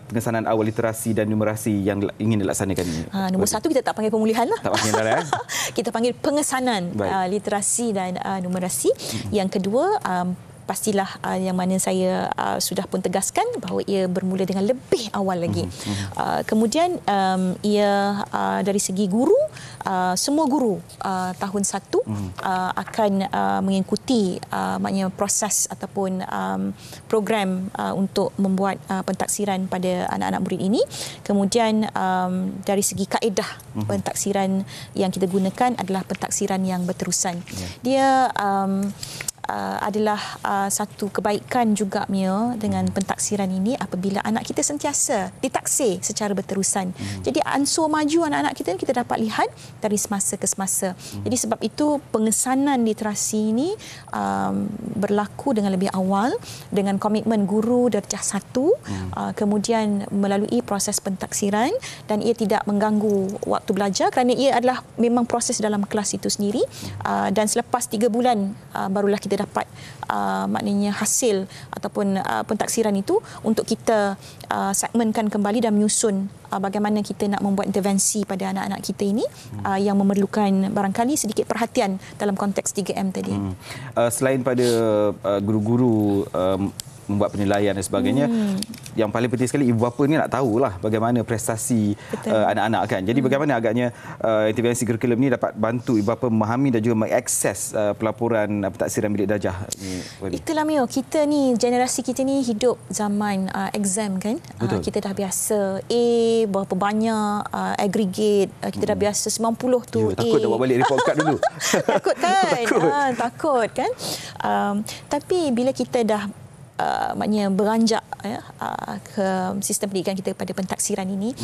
pengesanan awal literasi dan numerasi yang ingin dilaksanakan ini? Nombor 1 kita tak panggil pemulihan lah. Tak panggil dah. Kita panggil pengesanan literasi dan numerasi. Yang kedua, pastilah yang mana saya sudah pun tegaskan bahawa ia bermula dengan lebih awal lagi. Kemudian ia dari segi guru, semua guru tahun 1 akan mengikuti maknanya proses ataupun program untuk membuat pentaksiran pada anak-anak murid ini. Kemudian dari segi kaedah pentaksiran yang kita gunakan adalah pentaksiran yang berterusan. Dia adalah satu kebaikan juga, Mio, dengan pentaksiran ini apabila anak kita sentiasa ditaksir secara berterusan. Jadi ansur maju anak-anak kita dapat lihat dari semasa ke semasa. Jadi sebab itu pengesanan literasi ini berlaku dengan lebih awal, dengan komitmen guru darjah 1, kemudian melalui proses pentaksiran, dan ia tidak mengganggu waktu belajar kerana ia adalah memang proses dalam kelas itu sendiri, dan selepas 3 bulan barulah kita dapat maknanya hasil ataupun pentaksiran itu untuk kita segmenkan kembali dan menyusun bagaimana kita nak membuat intervensi pada anak-anak kita ini yang memerlukan barangkali sedikit perhatian dalam konteks 3M tadi. Selain pada guru-guru membuat penilaian dan sebagainya, yang paling penting sekali ibu bapa ni nak tahulah bagaimana prestasi anak-anak kan. Jadi bagaimana agaknya intervensi kurikulum ni dapat bantu ibu bapa memahami dan juga mengakses pelaporan pentaksiran bilik darjah ni. Itulah Mio, kita ni, generasi kita ni hidup zaman exam kan. Kita dah biasa A berapa banyak, aggregate, kita dah biasa 90 tu. Takut nak buat balik report card dulu. Takut kan? Takut kan? Tapi bila kita dah maknanya beranjak ke sistem pendidikan kita pada pentaksiran ini,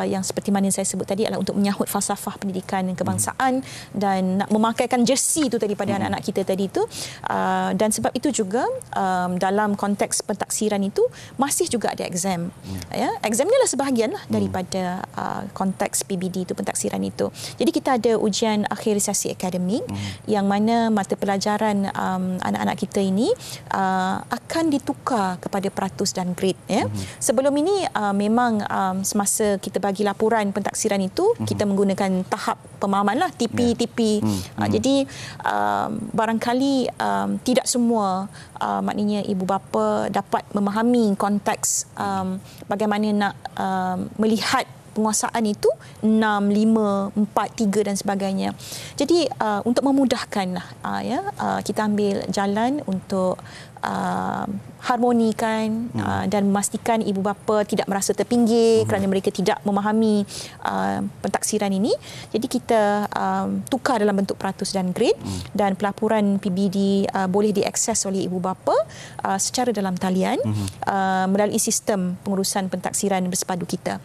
yang seperti mana saya sebut tadi adalah untuk menyahut falsafah pendidikan kebangsaan dan nak memakaikan jersey itu tadi pada anak-anak kita tadi itu, dan sebab itu juga dalam konteks pentaksiran itu masih juga ada exam. Exam ni adalah sebahagian lah daripada konteks PBD itu, pentaksiran itu. Jadi kita ada ujian akhir sesi akademik yang mana mata pelajaran anak-anak kita ini akan ditukar kepada peratus dan grade. Sebelum ini memang semasa kita bagi laporan pentaksiran itu, kita menggunakan tahap pemahaman lah, TP. Jadi barangkali tidak semua maknanya ibu bapa dapat memahami konteks bagaimana nak melihat penguasaan itu 6, 5, 4, 3 dan sebagainya. Jadi untuk memudahkanlah kita ambil jalan untuk harmonikan dan memastikan ibu bapa tidak merasa terpinggir kerana mereka tidak memahami pentaksiran ini. Jadi kita tukar dalam bentuk peratus dan grade, dan pelaporan PBD boleh diakses oleh ibu bapa secara dalam talian melalui sistem pengurusan pentaksiran bersepadu kita.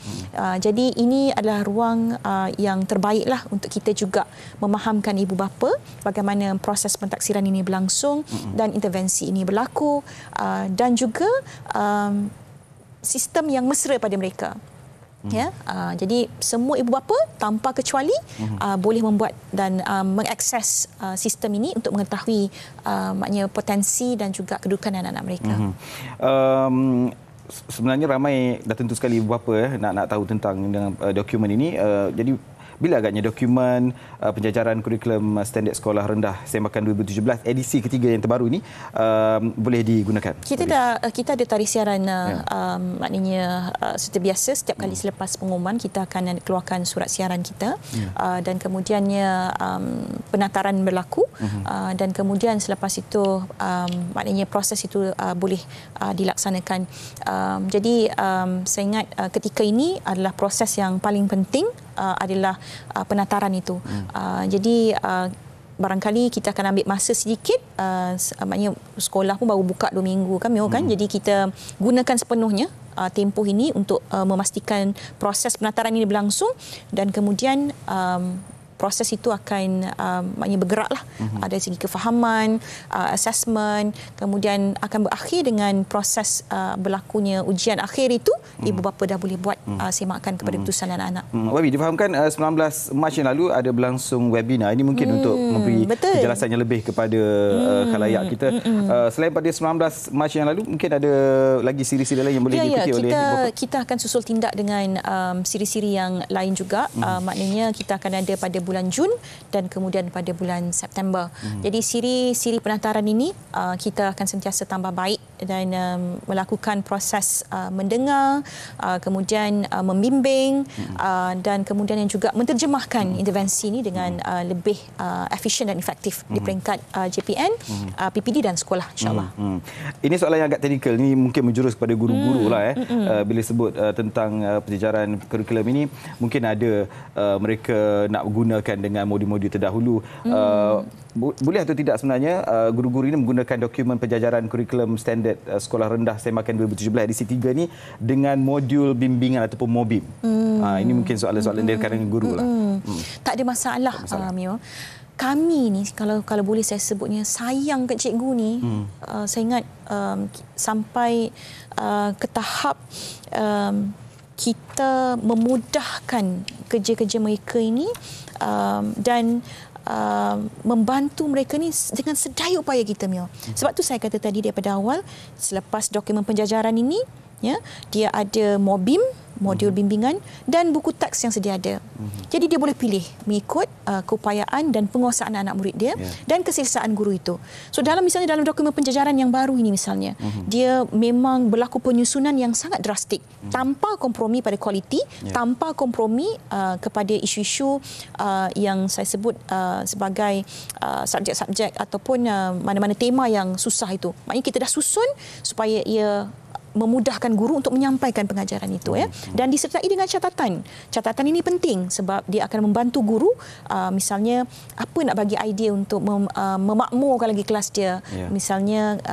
Jadi ini adalah ruang yang terbaiklah untuk kita juga memahamkan ibu bapa bagaimana proses pentaksiran ini berlangsung dan intervensi ini berlaku, dan juga sistem yang mesra pada mereka. Jadi semua ibu bapa tanpa kecuali boleh membuat dan mengakses sistem ini untuk mengetahui maknanya potensi dan juga kedudukan anak-anak mereka. Sebenarnya ramai dah tentu sekali ibu bapa nak tahu tentang dokumen ini. Jadi bila agaknya dokumen penjajaran kurikulum standard sekolah rendah Sembakan 2017 edisi ketiga yang terbaru ini boleh digunakan? Kita ada tarikh siaran maknanya seperti biasa setiap kali selepas pengumuman kita akan keluarkan surat siaran kita, dan kemudiannya penataran berlaku, dan kemudian selepas itu maknanya proses itu boleh dilaksanakan. Jadi saya ingat ketika ini adalah proses yang paling penting adalah penataran itu. Jadi barangkali kita akan ambil masa sedikit, maknanya sekolah pun baru buka 2 minggu kan, jadi kita gunakan sepenuhnya tempoh ini untuk memastikan proses penataran ini berlangsung, dan kemudian proses itu akan maknanya bergeraklah dari segi kefahaman, assessment, kemudian akan berakhir dengan proses berlakunya ujian akhir itu, ibu bapa dah boleh buat semakan kepada keputusan anak-anak. Wabi, difahamkan 19 Mac yang lalu ada berlangsung webinar. Ini mungkin untuk memberi kejelasan yang lebih kepada khalayak kita. Selain pada 19 Mac yang lalu, mungkin ada lagi siri-siri lain yang boleh diikuti oleh ibu bapa? Kita akan susul tindak dengan siri-siri yang lain juga. Maknanya kita akan ada pada bulan Jun dan kemudian pada bulan September. Jadi siri penataran ini kita akan sentiasa tambah baik dan melakukan proses mendengar, kemudian membimbing, dan kemudian yang juga menterjemahkan intervensi ini dengan lebih efisien dan efektif di peringkat JPN, PPD dan sekolah, insyaAllah. Ini soalan yang agak teknikal, ini mungkin menjurus kepada guru-guru lah. Bila sebut tentang penjajaran kurikulum ini, mungkin ada mereka nak gunakan dengan modul-modul terdahulu. Boleh atau tidak sebenarnya guru-guru ini menggunakan dokumen penjajaran kurikulum standard sekolah rendah Sembakan 2017 edisi 3 ni dengan modul bimbingan ataupun MOBIM? Ini mungkin soalan-soalan dari kalangan guru lah. Tak ada masalah. Mio. Kami ni kalau boleh saya sebutnya sayang ke cikgu ni. Saya ingat sampai ke tahap kita memudahkan kerja-kerja mereka ini dan membantu mereka ni dengan sedaya upaya kita, Mio. Sebab tu saya kata tadi daripada awal, selepas dokumen penjajaran ini, dia ada MOBIM modul bimbingan dan buku teks yang sedia ada. Jadi dia boleh pilih mengikut keupayaan dan penguasaan anak murid dia dan keselesaan guru itu. So misalnya dalam dokumen penjajaran yang baru ini misalnya, dia memang berlaku penyusunan yang sangat drastik tanpa kompromi pada kualiti, tanpa kompromi kepada isu-isu yang saya sebut sebagai subjek-subjek ataupun mana-mana tema yang susah itu. Maknanya kita dah susun supaya ia memudahkan guru untuk menyampaikan pengajaran itu dan disertai dengan catatan. Catatan ini penting sebab dia akan membantu guru misalnya apa nak bagi idea untuk memakmurkan lagi kelas dia. Misalnya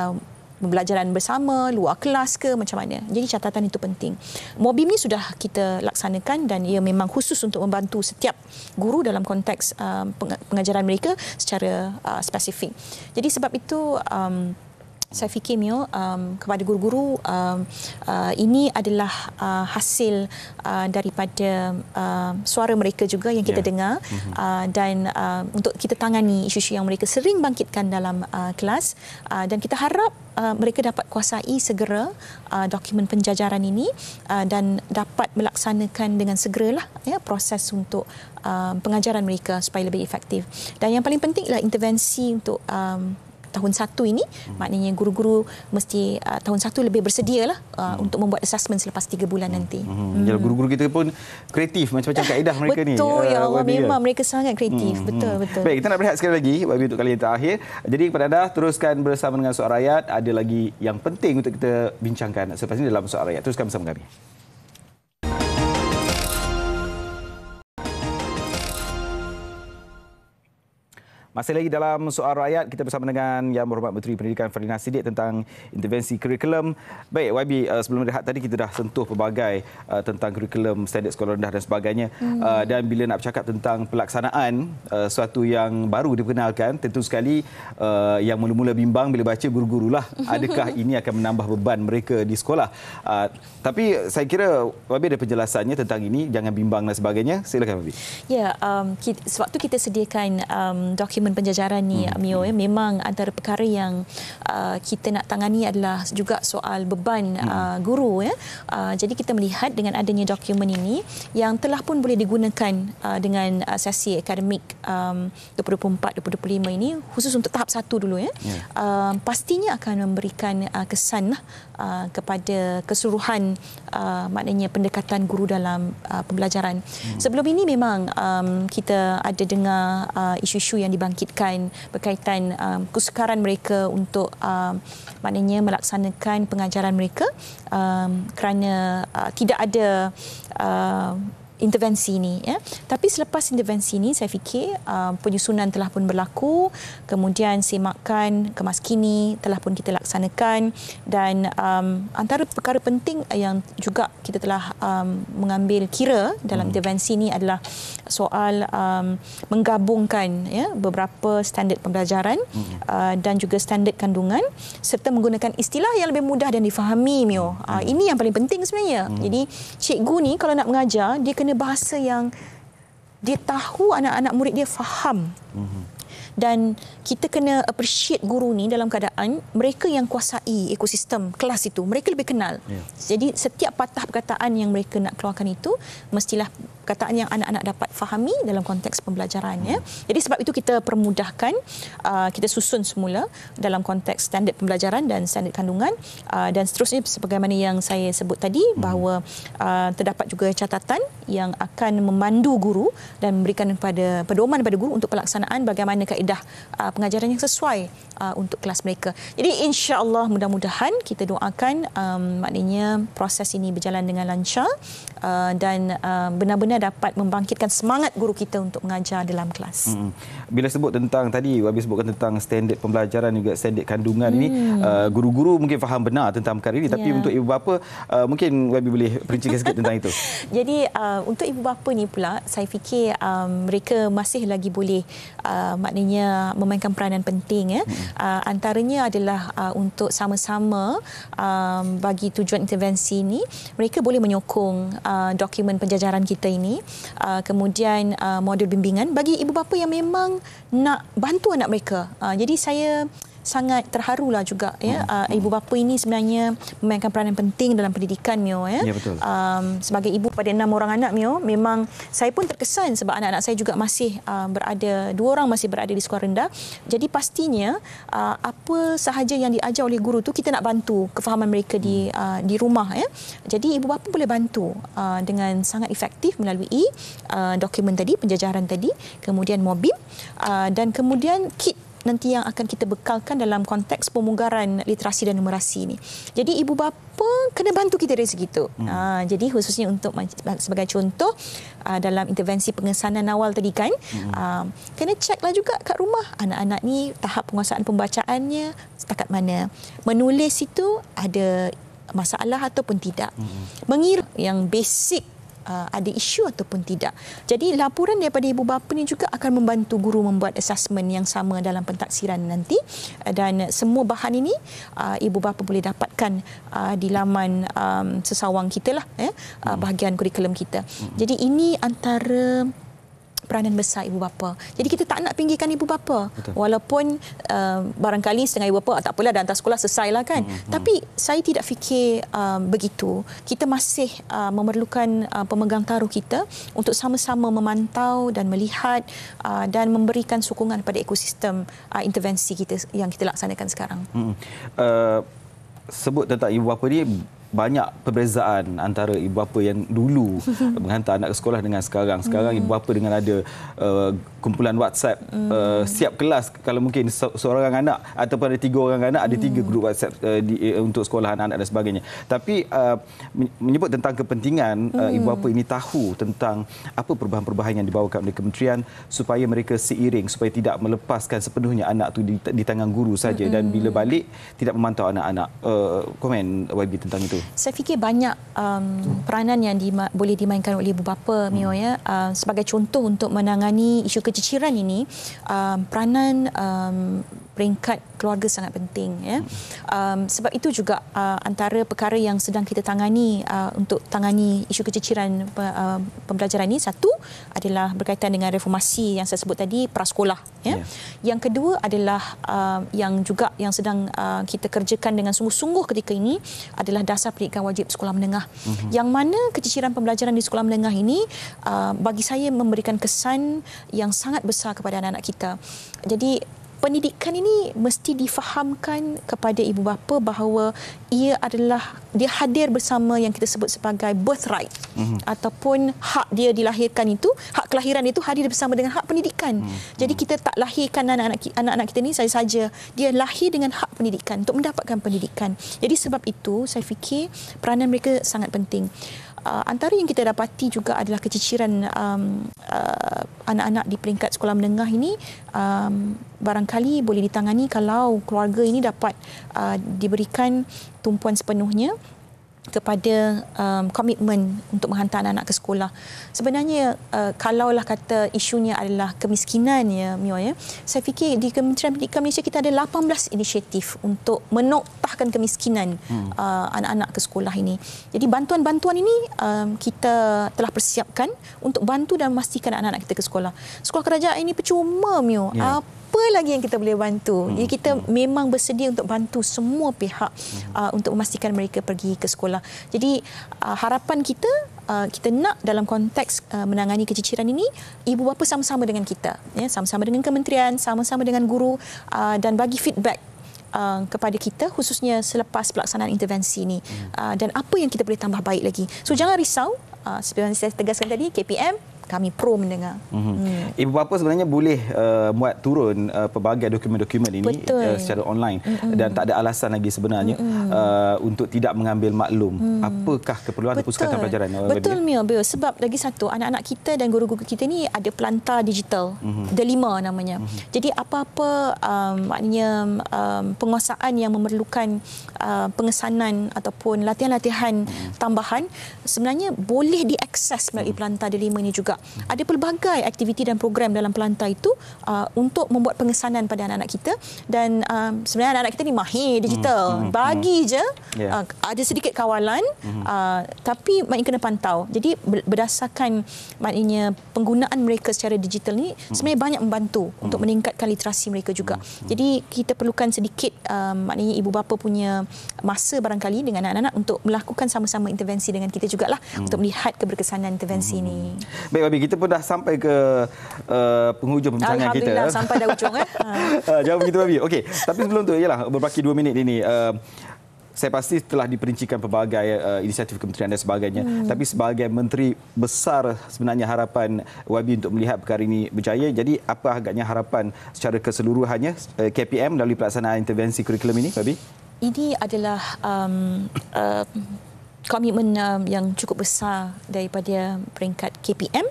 pembelajaran bersama, luar kelas ke macam mana. Jadi catatan itu penting. Mobim ni sudah kita laksanakan dan ia memang khusus untuk membantu setiap guru dalam konteks pengajaran mereka secara spesifik. Jadi sebab itu saya fikir Mio, kepada guru-guru ini adalah hasil daripada suara mereka juga yang kita dengar dan untuk kita tangani isu-isu yang mereka sering bangkitkan dalam kelas dan kita harap mereka dapat kuasai segera dokumen penjajaran ini dan dapat melaksanakan dengan segeralah proses untuk pengajaran mereka supaya lebih efektif. Dan yang paling penting ialah intervensi untuk tahun 1 ini, maknanya guru-guru mesti tahun 1 lebih bersedialah untuk membuat assessment selepas 3 bulan nanti. Guru-guru kita pun kreatif macam-macam kaedah mereka ni. Betul, ya Allah, memang mereka sangat kreatif. Betul. Baik, kita nak berehat sekali lagi untuk kali yang terakhir. Jadi kepada anda, teruskan bersama dengan Soal Rakyat. Ada lagi yang penting untuk kita bincangkan selepas ini dalam Soal Rakyat. Teruskan bersama kami. Masih lagi dalam Soal Rakyat, kita bersama dengan Yang Berhormat Menteri Pendidikan Fadlina Siddiq tentang intervensi kurikulum. Baik, YB, sebelum rehat tadi kita dah sentuh pelbagai tentang kurikulum standard sekolah rendah dan sebagainya. Dan bila nak bercakap tentang pelaksanaan suatu yang baru diperkenalkan, tentu sekali yang mula-mula bimbang bila baca guru-guru lah. Adakah ini akan menambah beban mereka di sekolah? Tapi saya kira YB ada penjelasannya tentang ini, jangan bimbang dan sebagainya. Silakan YB. Ya, sewaktu kita sediakan dokumen penjajaran ni Mio, memang antara perkara yang kita nak tangani adalah juga soal beban guru jadi kita melihat dengan adanya dokumen ini yang telah pun boleh digunakan dengan sesi akademik 2024-2025 ini khusus untuk tahap 1 dulu pastinya akan memberikan kesan kepada keseluruhan maknanya pendekatan guru dalam pembelajaran. Sebelum ini memang kita ada dengar isu-isu yang dibangkitkan berkaitan kesukaran mereka untuk maknanya melaksanakan pengajaran mereka kerana tidak ada intervensi ini Tapi selepas intervensi ini saya fikir penyusunan telah pun berlaku, kemudian semakan kemaskini telah pun kita laksanakan dan antara perkara penting yang juga kita telah mengambil kira dalam intervensi ini adalah soal menggabungkan beberapa standard pembelajaran dan juga standard kandungan serta menggunakan istilah yang lebih mudah dan difahami Mio. Ini yang paling penting sebenarnya. Jadi cikgu ni kalau nak mengajar dia kena bahasa yang dia tahu anak-anak murid dia faham. Dan kita kena appreciate guru ni dalam keadaan mereka yang kuasai ekosistem kelas itu, mereka lebih kenal. Jadi setiap patah perkataan yang mereka nak keluarkan itu mestilah perkataan yang anak-anak dapat fahami dalam konteks pembelajaran Jadi sebab itu kita permudahkan, kita susun semula dalam konteks standard pembelajaran dan standard kandungan dan seterusnya sebagaimana yang saya sebut tadi bahawa terdapat juga catatan yang akan memandu guru dan memberikan kepada pedoman kepada guru untuk pelaksanaan bagaimana kaedah pengajaran yang sesuai untuk kelas mereka. Jadi insya-Allah mudah-mudahan kita doakan maknanya proses ini berjalan dengan lancar dan benar-benar dapat membangkitkan semangat guru kita untuk mengajar dalam kelas. Bila sebut tentang tadi Wabi sebutkan tentang standard pembelajaran juga standard kandungan ini, guru-guru mungkin faham benar tentang perkara ini, tapi untuk ibu bapa mungkin Wabi boleh perincikan sikit tentang itu. Jadi untuk ibu bapa ni pula saya fikir mereka masih lagi boleh maknanya memainkan peranan penting antaranya adalah untuk sama-sama bagi tujuan intervensi ini mereka boleh menyokong dokumen penjajaran kita ini, kemudian modul bimbingan bagi ibu bapa yang memang nak bantu anak mereka. Jadi saya sangat terharulah juga ibu bapa ini sebenarnya memainkan peranan penting dalam pendidikan Mio Ya, betul. Sebagai ibu pada 6 orang anak Mio, memang saya pun terkesan sebab anak-anak saya juga masih berada, 2 orang masih berada di sekolah rendah. Jadi pastinya apa sahaja yang diajar oleh guru tu kita nak bantu kefahaman mereka di rumah Jadi ibu bapa boleh bantu dengan sangat efektif melalui dokumen tadi, penjajaran tadi, kemudian mobil dan kemudian kit nanti yang akan kita bekalkan dalam konteks pemugaran literasi dan numerasi ini. Jadi ibu bapa kena bantu kita dari segitu. Jadi khususnya untuk sebagai contoh dalam intervensi pengesanan awal tadi kan, kena ceklah juga kat rumah anak-anak ni tahap penguasaan pembacaannya setakat mana. Menulis itu ada masalah ataupun tidak. Mengira yang basic ada isu ataupun tidak. Jadi laporan daripada ibu bapa ni juga akan membantu guru membuat assessment yang sama dalam pentaksiran nanti, dan semua bahan ini ibu bapa boleh dapatkan di laman sesawang kita lah, bahagian kurikulum kita. Jadi ini antara peranan besar ibu bapa. Jadi kita tak nak pinggirkan ibu bapa. Betul. Walaupun barangkali setengah ibu bapa tak apalah, dah hantar sekolah selesai lah kan. Tapi saya tidak fikir begitu. Kita masih memerlukan pemegang taruh kita untuk sama-sama memantau dan melihat dan memberikan sokongan pada ekosistem intervensi kita yang kita laksanakan sekarang. Sebut tentang ibu bapa ni, banyak perbezaan antara ibu bapa yang dulu menghantar anak ke sekolah dengan sekarang. Sekarang ibu bapa dengan ada kumpulan WhatsApp siap kelas, kalau mungkin seorang anak ataupun ada 3 orang anak, ada 3 grup WhatsApp untuk sekolah anak-anak dan sebagainya. Tapi menyebut tentang kepentingan ibu bapa ini tahu tentang apa perubahan-perubahan yang dibawakan oleh kementerian supaya mereka seiring, supaya tidak melepaskan sepenuhnya anak tu di tangan guru saja dan bila balik tidak memantau anak-anak. Komen YB tentang itu. Saya fikir banyak peranan yang boleh dimainkan oleh ibu bapa Mio sebagai contoh untuk menangani isu keciciran ini. Peranan peringkat keluarga sangat penting sebab itu juga antara perkara yang sedang kita tangani untuk tangani isu keciciran pembelajaran ini, satu adalah berkaitan dengan reformasi yang saya sebut tadi, prasekolah. Yang kedua adalah yang sedang kita kerjakan dengan sungguh-sungguh ketika ini adalah dasar pendidikan wajib sekolah menengah. Yang mana keciciran pembelajaran di sekolah menengah ini bagi saya memberikan kesan yang sangat besar kepada anak-anak kita. Jadi pendidikan ini mesti difahamkan kepada ibu bapa bahawa dia hadir bersama yang kita sebut sebagai birthright ataupun hak dia dilahirkan itu, hak kelahiran itu hadir bersama dengan hak pendidikan. Jadi kita tak lahirkan anak-anak kita ni saja, dia lahir dengan hak pendidikan untuk mendapatkan pendidikan. Jadi sebab itu saya fikir peranan mereka sangat penting. Antara yang kita dapati juga adalah keciciran anak-anak di peringkat sekolah menengah ini barangkali boleh ditangani kalau keluarga ini dapat diberikan tumpuan sepenuhnya kepada komitmen untuk menghantar anak-anak ke sekolah. Sebenarnya kalaulah kata isunya adalah kemiskinan Mio, saya fikir di Kementerian Pendidikan Malaysia kita ada 18 inisiatif untuk menoktahkan kemiskinan anak-anak ke sekolah ini. Jadi bantuan-bantuan ini kita telah persiapkan untuk bantu dan memastikan anak-anak kita ke sekolah. Sekolah kerajaan ini percuma Mio. Apa lagi yang kita boleh bantu? Jadi kita memang bersedia untuk bantu semua pihak untuk memastikan mereka pergi ke sekolah. Jadi harapan kita nak dalam konteks menangani keciciran ini, ibu bapa sama-sama dengan kita, sama-sama dengan kementerian, sama-sama dengan guru dan bagi feedback kepada kita khususnya selepas pelaksanaan intervensi ini dan apa yang kita boleh tambah baik lagi. So jangan risau, seperti yang saya tegaskan tadi, KPM kami pro mendengar. Ibu bapa sebenarnya boleh muat turun pelbagai dokumen-dokumen ini secara online dan tak ada alasan lagi sebenarnya untuk tidak mengambil maklum. Apakah keperluan pusat pelajaran? Betul Mio, sebab lagi satu, anak-anak kita dan guru-guru kita ni ada pelantar digital, Delima namanya. Jadi apa-apa maknanya penguasaan yang memerlukan pengesanan ataupun latihan-latihan tambahan sebenarnya boleh diakses melalui pelantar Delima ini juga. juga ada pelbagai aktiviti dan program dalam pelantar itu untuk membuat pengesanan pada anak-anak kita. Dan sebenarnya anak-anak kita ni mahir digital. Bagi je ada sedikit kawalan, tapi maknanya kena pantau. Jadi berdasarkan maknanya penggunaan mereka secara digital ni sebenarnya banyak membantu untuk meningkatkan literasi mereka juga. Jadi kita perlukan sedikit maknanya ibu bapa punya masa barangkali dengan anak-anak untuk melakukan sama-sama intervensi dengan kita jugalah untuk melihat keberkesanan intervensi ini. Baik Wabi, kita pun dah sampai ke penghujung perbincangan kita. Alhamdulillah sampai dah hujung. Jawab begitu Wabi. Okey, tapi sebelum tu ialah berbaki 2 minit ini. Saya pasti telah diperincikan pelbagai inisiatif kementerian dan sebagainya. Tapi sebagai menteri besar sebenarnya harapan Wabi untuk melihat perkara ini berjaya. Jadi apa agaknya harapan secara keseluruhannya KPM melalui pelaksanaan intervensi kurikulum ini, Wabi? Ini adalah komitmen yang cukup besar daripada peringkat KPM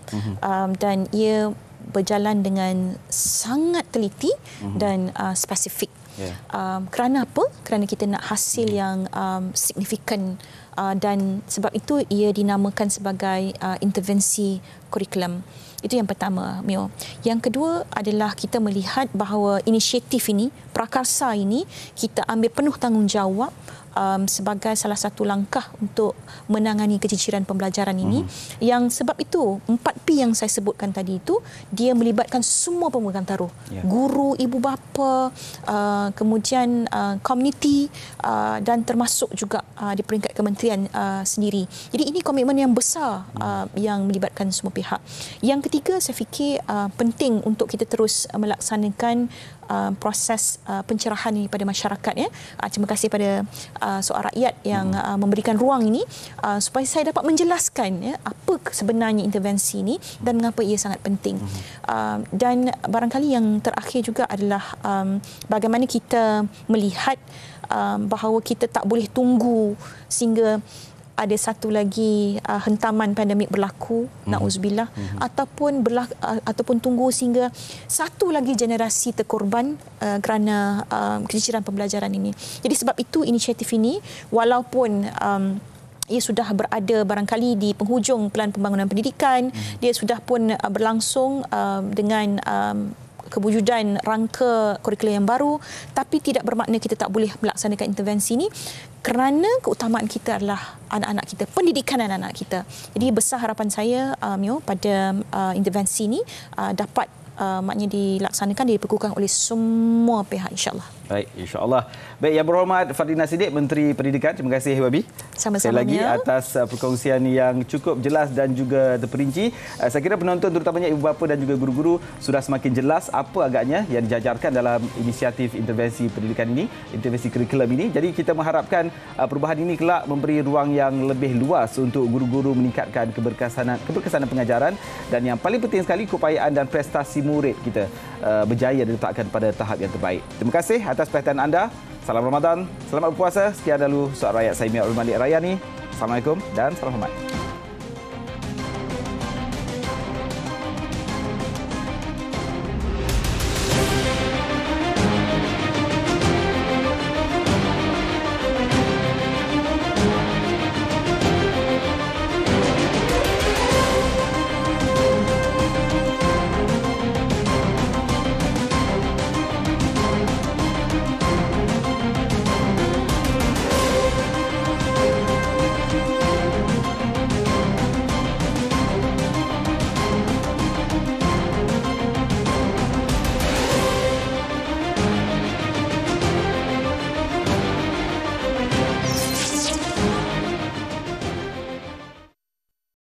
dan ia berjalan dengan sangat teliti dan spesifik. Kerana apa? Kerana kita nak hasil yang signifikan dan sebab itu ia dinamakan sebagai intervensi kurikulum. Itu yang pertama, Mio. Yang kedua adalah kita melihat bahawa inisiatif ini, prakarsa ini, kita ambil penuh tanggungjawab sebagai salah satu langkah untuk menangani keciciran pembelajaran ini. Yang sebab itu 4P yang saya sebutkan tadi itu dia melibatkan semua pemegang taruh, guru, ibu bapa, kemudian komuniti dan termasuk juga di peringkat kementerian sendiri. Jadi ini komitmen yang besar yang melibatkan semua pihak. Yang ketiga, saya fikir penting untuk kita terus melaksanakan proses pencerahan ini pada masyarakat. Terima kasih pada soal rakyat yang memberikan ruang ini supaya saya dapat menjelaskan apa sebenarnya intervensi ini dan mengapa ia sangat penting. Dan barangkali yang terakhir juga adalah bagaimana kita melihat bahawa kita tak boleh tunggu sehingga ada satu lagi hentaman pandemik berlaku, na'udzubillah, ataupun tunggu sehingga satu lagi generasi terkorban kerana keciciran pembelajaran ini. Jadi sebab itu inisiatif ini walaupun ia sudah berada barangkali di penghujung Pelan Pembangunan Pendidikan, dia sudah pun berlangsung dengan kewujudan rangka kurikulum yang baru, tapi tidak bermakna kita tak boleh melaksanakan intervensi ini kerana keutamaan kita adalah anak-anak kita, pendidikan anak-anak kita. Jadi besar harapan saya Mio pada intervensi ini dapat maknanya dilaksanakan, diperkukuhkan oleh semua pihak, insya-Allah. Baik, insya-Allah. Baik, Yang Berhormat Fadlina Siddiq, Menteri Pendidikan, terima kasih Wabi. Sama-sama lagi atas perkongsian yang cukup jelas dan juga terperinci. Saya kira penonton terutamanya ibu bapa dan juga guru-guru sudah semakin jelas apa agaknya yang dijajarkan dalam inisiatif intervensi pendidikan ini, intervensi kurikulum ini. Jadi kita mengharapkan perubahan ini kelak memberi ruang yang lebih luas untuk guru-guru meningkatkan keberkesanan pengajaran dan yang paling penting sekali keupayaan dan prestasi murid kita berjaya diletakkan pada tahap yang terbaik. Terima kasih atas perhatian anda. Salam Ramadan, selamat berpuasa. Sekian dahulu Soal Rakyat, saya Mia Abdul Malik Rayani. Assalamualaikum dan salam hormat.